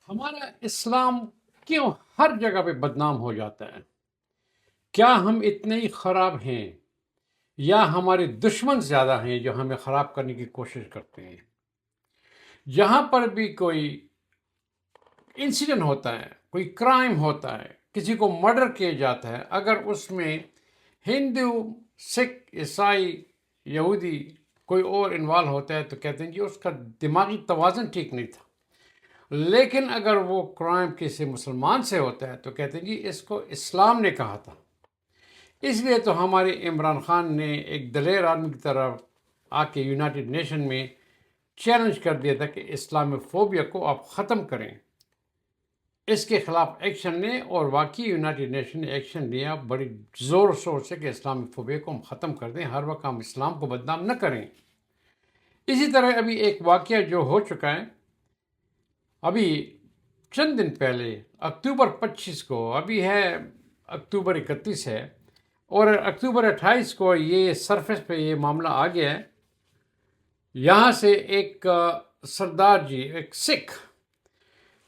ہمارا اسلام کیوں ہر جگہ پہ بدنام ہو جاتا ہے؟ کیا ہم اتنے ہی خراب ہیں یا ہمارے دشمن زیادہ ہیں جو ہمیں خراب کرنے کی کوشش کرتے ہیں؟ جہاں پر بھی کوئی انسیڈنٹ ہوتا ہے، کوئی کرائم ہوتا ہے، کسی کو مرڈر کیا جاتا ہے، اگر اس میں ہندو، سکھ، عیسائی، یہودی کوئی اور انوالو ہوتا ہے تو کہتے ہیں جی اس کا دماغی توازن ٹھیک نہیں تھا۔ لیکن اگر وہ کرائم کسی مسلمان سے ہوتا ہے تو کہتے ہیں جی اس کو اسلام نے کہا تھا۔ اس لیے تو ہمارے عمران خان نے ایک دلیر آدمی کی طرح آ کے یونائٹڈ نیشن میں چیلنج کر دیا تھا کہ اسلامی فوبیا کو آپ ختم کریں۔ اس کے خلاف ایکشن لیں، اور واقعی یونائٹڈ نیشن نے ایکشن لیا بڑی زور و شور سے کہ اسلامی فوبیا کو ہم ختم کر دیں، ہر وقت ہم اسلام کو بدنام نہ کریں۔ اسی طرح ابھی ایک واقعہ جو ہو چکا ہے، ابھی چند دن پہلے اکتوبر 25 کو، ابھی ہے اکتوبر 31 ہے، اور اکتوبر 28 کو یہ سرفیس پہ یہ معاملہ آ گیا ہے۔ یہاں سے ایک سردار جی، ایک سکھ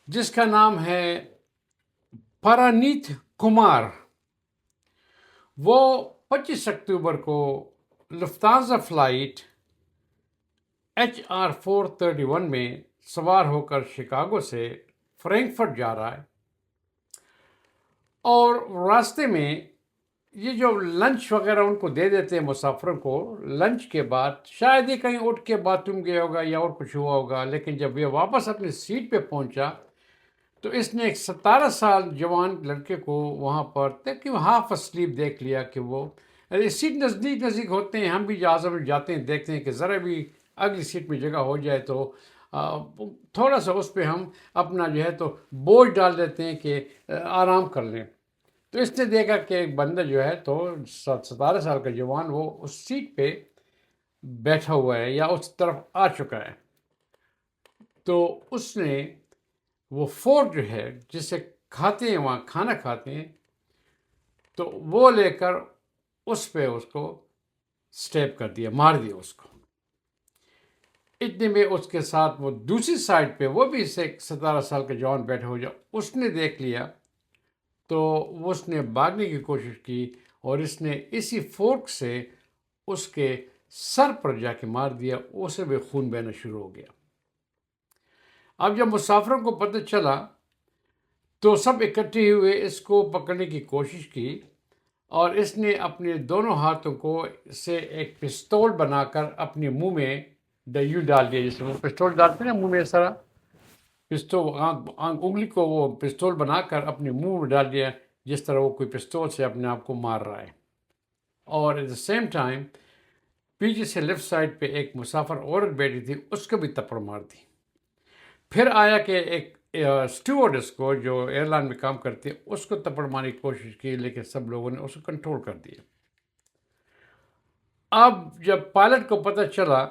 جس کا نام ہے پرانیت کمار، وہ 25 اکتوبر کو لفتانزا فلائٹ HR-431 میں سوار ہو کر شکاگو سے فرینکفرٹ جا رہا ہے، اور راستے میں یہ جو لنچ وغیرہ ان کو دے دیتے ہیں مسافروں کو، لنچ کے بعد شاید یہ کہیں اٹھ کے باتھ روم گیا ہوگا یا اور کچھ ہوا ہوگا، لیکن جب یہ واپس اپنی سیٹ پہ پہنچا تو اس نے ایک 17 سال جوان لڑکے کو وہاں پر کہ ہاف اسلیپ دیکھ لیا کہ وہ سیٹ نزدیک نزدیک ہوتے ہیں، ہم بھی جہازوں میں جاتے ہیں دیکھتے ہیں کہ ذرا بھی اگلی سیٹ میں جگہ ہو جائے تو تھوڑا سا اس پہ ہم اپنا جو ہے تو بوجھ ڈال دیتے ہیں کہ آرام کر لیں۔ تو اس نے دیکھا کہ ایک بندہ جو ہے تو 17 سال کا جوان وہ اس سیٹ پہ بیٹھا ہوا ہے یا اس طرف آ چکا ہے، تو اس نے وہ فورک جو ہے جس سے کھاتے ہیں، وہاں کھانا کھاتے ہیں، تو وہ لے کر اس پہ اس کو سٹیپ کر دیا، مار دیا اس کو۔ اتنے میں اس کے ساتھ وہ دوسری سائڈ پہ وہ بھی اسے 17 سال کا جوان بیٹھا ہو جا، اس نے دیکھ لیا تو اس نے بھاگنے کی کوشش کی، اور اس نے اسی فورک سے اس کے سر پر جا کے مار دیا، اسے بھی خون بہنا شروع ہو گیا۔ اب جب مسافروں کو پتہ چلا تو سب اکٹھے ہوئے، اس کو پکڑنے کی کوشش کی، اور اس نے اپنے دونوں ہاتھوں کو سے ایک پستول بنا کر اپنے منہ میں یوں ڈال دیا، جس میں وہ پستول ڈالتے ہیں نا منہ میں، اس طرح پستول انگلی کو وہ پستول بنا کر اپنے منہ میں ڈال دیا، جس طرح وہ کوئی پستول سے اپنے آپ کو مار رہا ہے۔ اور ایٹ دا سیم ٹائم پیچھے سے لیفٹ سائڈ پہ ایک مسافر عورت بیٹھی تھی، اس کو بھی تپڑ مار دی۔ پھر آیا کہ ایک اسٹیورڈس کو جو ایئر لائن میں کام کرتی ہے، اس کو تپڑ مارنے کی کوشش کی، لیکن سب لوگوں نے اس کو کنٹرول کر دیا۔ اب جب پائلٹ کو پتہ چلا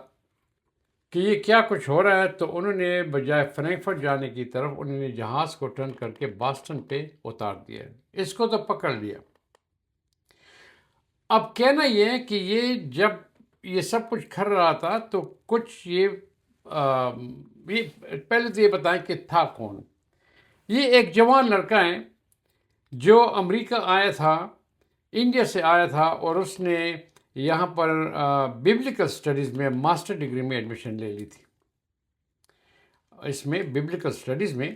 کہ یہ کیا کچھ ہو رہا ہے تو انہوں نے بجائے فرینکفرٹ جانے کی طرف، انہوں نے جہاز کو ٹرن کر کے باسٹن پہ اتار دیا۔ اس کو تو پکڑ لیا۔ اب کہنا یہ ہے کہ یہ جب یہ سب کچھ کر رہا تھا تو کچھ یہ پہلے تو یہ بتائیں کہ تھا کون۔ یہ ایک جوان لڑکا ہے جو امریکہ آیا تھا، انڈیا سے آیا تھا، اور اس نے یہاں پر ببلیکل سٹڈیز میں ماسٹر ڈگری میں ایڈمیشن لے لی تھی۔ اس میں ببلیکل سٹڈیز میں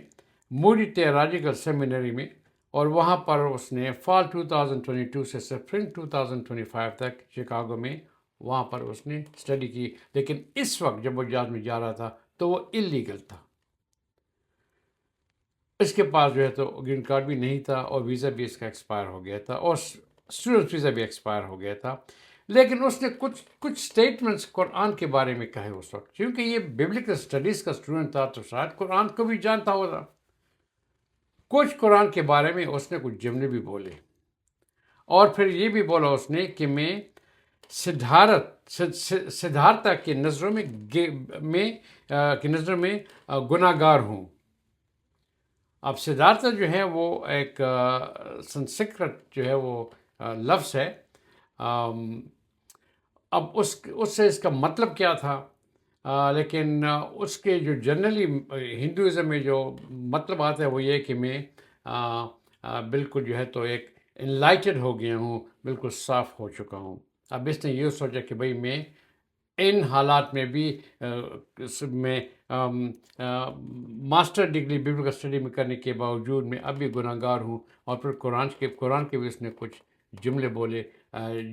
موڈی تھیولوجیکل سیمینری میں، اور وہاں پر اس نے فال 2022 سے سپرنگ 2025 تک شکاگو میں وہاں پر اس نے اسٹڈی کی، لیکن اس وقت جب وہ جہاز میں جا رہا تھا تو وہ اللیگل تھا۔ اس کے پاس جو ہے تو گرین کارڈ بھی نہیں تھا، اور ویزا بھی اس کا ایکسپائر ہو گیا تھا، اور اسٹوڈنٹ ویزا بھی ایکسپائر ہو گیا تھا۔ لیکن اس نے کچھ سٹیٹمنٹس قرآن کے بارے میں کہے اس وقت، کیونکہ یہ ببلیکل سٹڈیز کا اسٹوڈنٹ تھا تو شاید قرآن کو بھی جانتا ہوگا۔ کچھ قرآن کے بارے میں اس نے کچھ جملے بھی بولے، اور پھر یہ بھی بولا اس نے کہ میں سدھارتھا کی نظروں میں گناہ گار ہوں۔ اب سدھارتھا جو ہے وہ ایک سنسکرت جو ہے وہ لفظ ہے۔ اب اس سے اس کا مطلب کیا تھا لیکن اس کے جو جنرلی ہندوازم میں جو مطلب آتا ہے وہ یہ کہ میں بالکل جو ہے تو ایک انلائٹڈ ہو گیا ہوں، بالکل صاف ہو چکا ہوں۔ اب اس نے یہ سوچا کہ بھئی میں ان حالات میں بھی میں ماسٹر ڈگری بیبلیکل اسٹڈی میں کرنے کے باوجود میں اب بھی گناہ گار ہوں، اور پھر قرآن کے بھی اس نے کچھ جملے بولے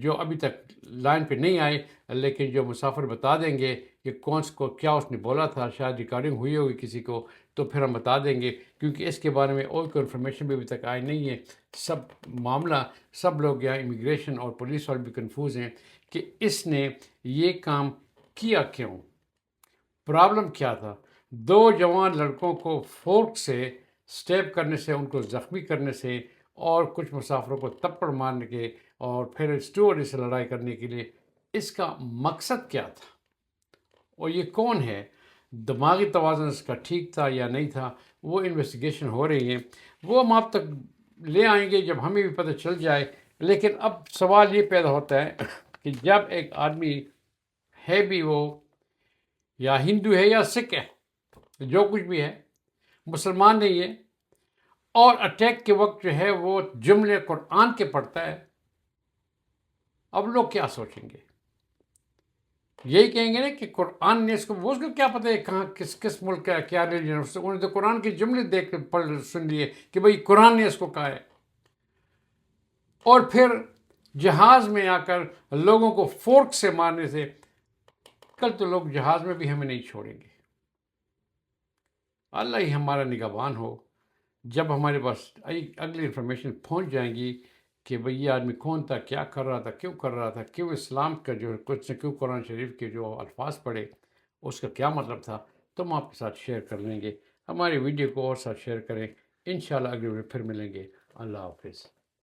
جو ابھی تک لائن پہ نہیں آئے، لیکن جو مسافر بتا دیں گے کہ کیا اس نے بولا تھا، شاید ریکارڈنگ ہوئی ہوگی کسی کو، تو پھر ہم بتا دیں گے، کیونکہ اس کے بارے میں اور کوئی انفارمیشن بھی ابھی تک آئی نہیں ہے۔ سب لوگ یہاں امیگریشن اور پولیس والے بھی کنفیوز ہیں کہ اس نے یہ کام کیا کیوں، پرابلم کیا تھا۔ دو جوان لڑکوں کو فورک سے سٹیپ کرنے سے، ان کو زخمی کرنے سے، اور کچھ مسافروں کو تپڑ مارنے کے، اور پھر اسٹوارڈ سے لڑائی کرنے کے لیے، اس کا مقصد کیا تھا، اور یہ کون ہے، دماغی توازن اس کا ٹھیک تھا یا نہیں تھا، وہ انویسٹیگیشن ہو رہی ہے، وہ ہم آپ تک لے آئیں گے جب ہمیں بھی پتہ چل جائے۔ لیکن اب سوال یہ پیدا ہوتا ہے کہ جب ایک آدمی ہے بھی وہ یا ہندو ہے یا سکھ ہے، جو کچھ بھی ہے، مسلمان نہیں ہے، اور اٹیک کے وقت جو ہے وہ جملے قرآن کے پڑھتا ہے، اب لوگ کیا سوچیں گے؟ یہی کہیں گے نا کہ قرآن نے اس کو کیا پتہ ہے کہاں کس ملک کا کیا ریلیجن، انہوں نے تو قرآن کے جملے دیکھ کے پڑھ سن لیے کہ بھئی قرآن نے اس کو کہا ہے، اور پھر جہاز میں آ کر لوگوں کو فورک سے مارنے سے، کل تو لوگ جہاز میں بھی ہمیں نہیں چھوڑیں گے۔ اللہ ہی ہمارا نگہبان ہو۔ جب ہمارے پاس اگلی انفارمیشن پہنچ جائیں گی کہ بھئی یہ آدمی کون تھا، کیا کر رہا تھا، کیوں کر رہا تھا، کیوں اسلام کا جو کچھ نے کیوں قرآن شریف کے جو الفاظ پڑھے، اس کا کیا مطلب تھا، تو ہم آپ کے ساتھ شیئر کر لیں گے۔ ہماری ویڈیو کو اور ساتھ شیئر کریں۔ انشاءاللہ اگلی ویڈیو پھر ملیں گے۔ اللہ حافظ۔